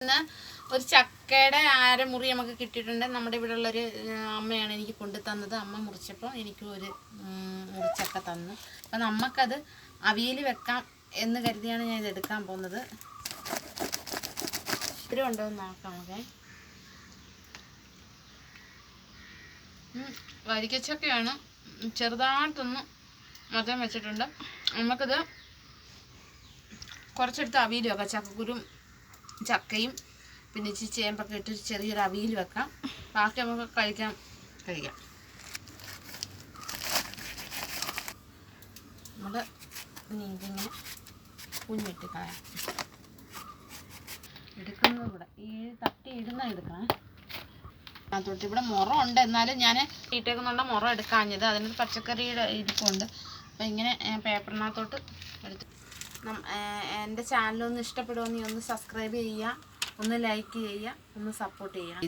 ഇന്ന് ഒരു ചക്കയുടെ അരമുറി നമുക്ക് കിട്ടിയിട്ടുണ്ട്. നമ്മുടെ ഇവിടെ ഉള്ളൊരു അമ്മയാണ് എനിക്ക് കൊണ്ടു തന്നത്. അമ്മ മുറിച്ചപ്പോൾ എനിക്ക് ഒരു മുറിച്ചക്ക തന്നു. അപ്പം നമുക്കത് അവിയൽ വെക്കാം എന്ന് കരുതിയാണ് ഞാൻ ഇത് എടുക്കാൻ പോകുന്നത്. ഇത്തിരി ഉണ്ടോ എന്ന് നോക്കാം. നമുക്ക് വരിക്കച്ചക്കയാണ്, ചെറുതായിട്ടൊന്ന് മധുരം വെച്ചിട്ടുണ്ട്. നമുക്കിത് കുറച്ചെടുത്ത് അവിയൽ വെക്കാം. ചക്കക്കുരും ചക്കയും പിന്നെ ഇച്ചിരി ചേമ്പൊക്കെ ഇട്ട് ചെറിയൊരു അവിയൽ വെക്കാം. ബാക്കി നമുക്ക് കഴിക്കാം. നമ്മുടെ ഇതിങ്ങനെ കുഞ്ഞിട്ട് കളയാം. എടുക്കുന്നത് ഇവിടെ ഈ തട്ടി ഇടുന്ന എടുക്കണം. അതുകൊണ്ട് ഇവിടെ മുറ ഉണ്ട്, എന്നാലും ഞാൻ ഇട്ടേക്കുന്നുണ്ട് മുറ എടുക്കാഞ്ഞത്. അതിനൊരു പച്ചക്കറിയുടെ ഇരിപ്പുണ്ട്. അപ്പം ഇങ്ങനെ പേപ്പറിനകത്തോട്ട് എടുത്ത് എൻ്റെ ചാനലൊന്ന് ഇഷ്ടപ്പെടുമെങ്കിൽ ഒന്ന് സബ്സ്ക്രൈബ് ചെയ്യുക, ഒന്ന് ലൈക്ക് ചെയ്യുക, ഒന്ന് സപ്പോർട്ട് ചെയ്യുക.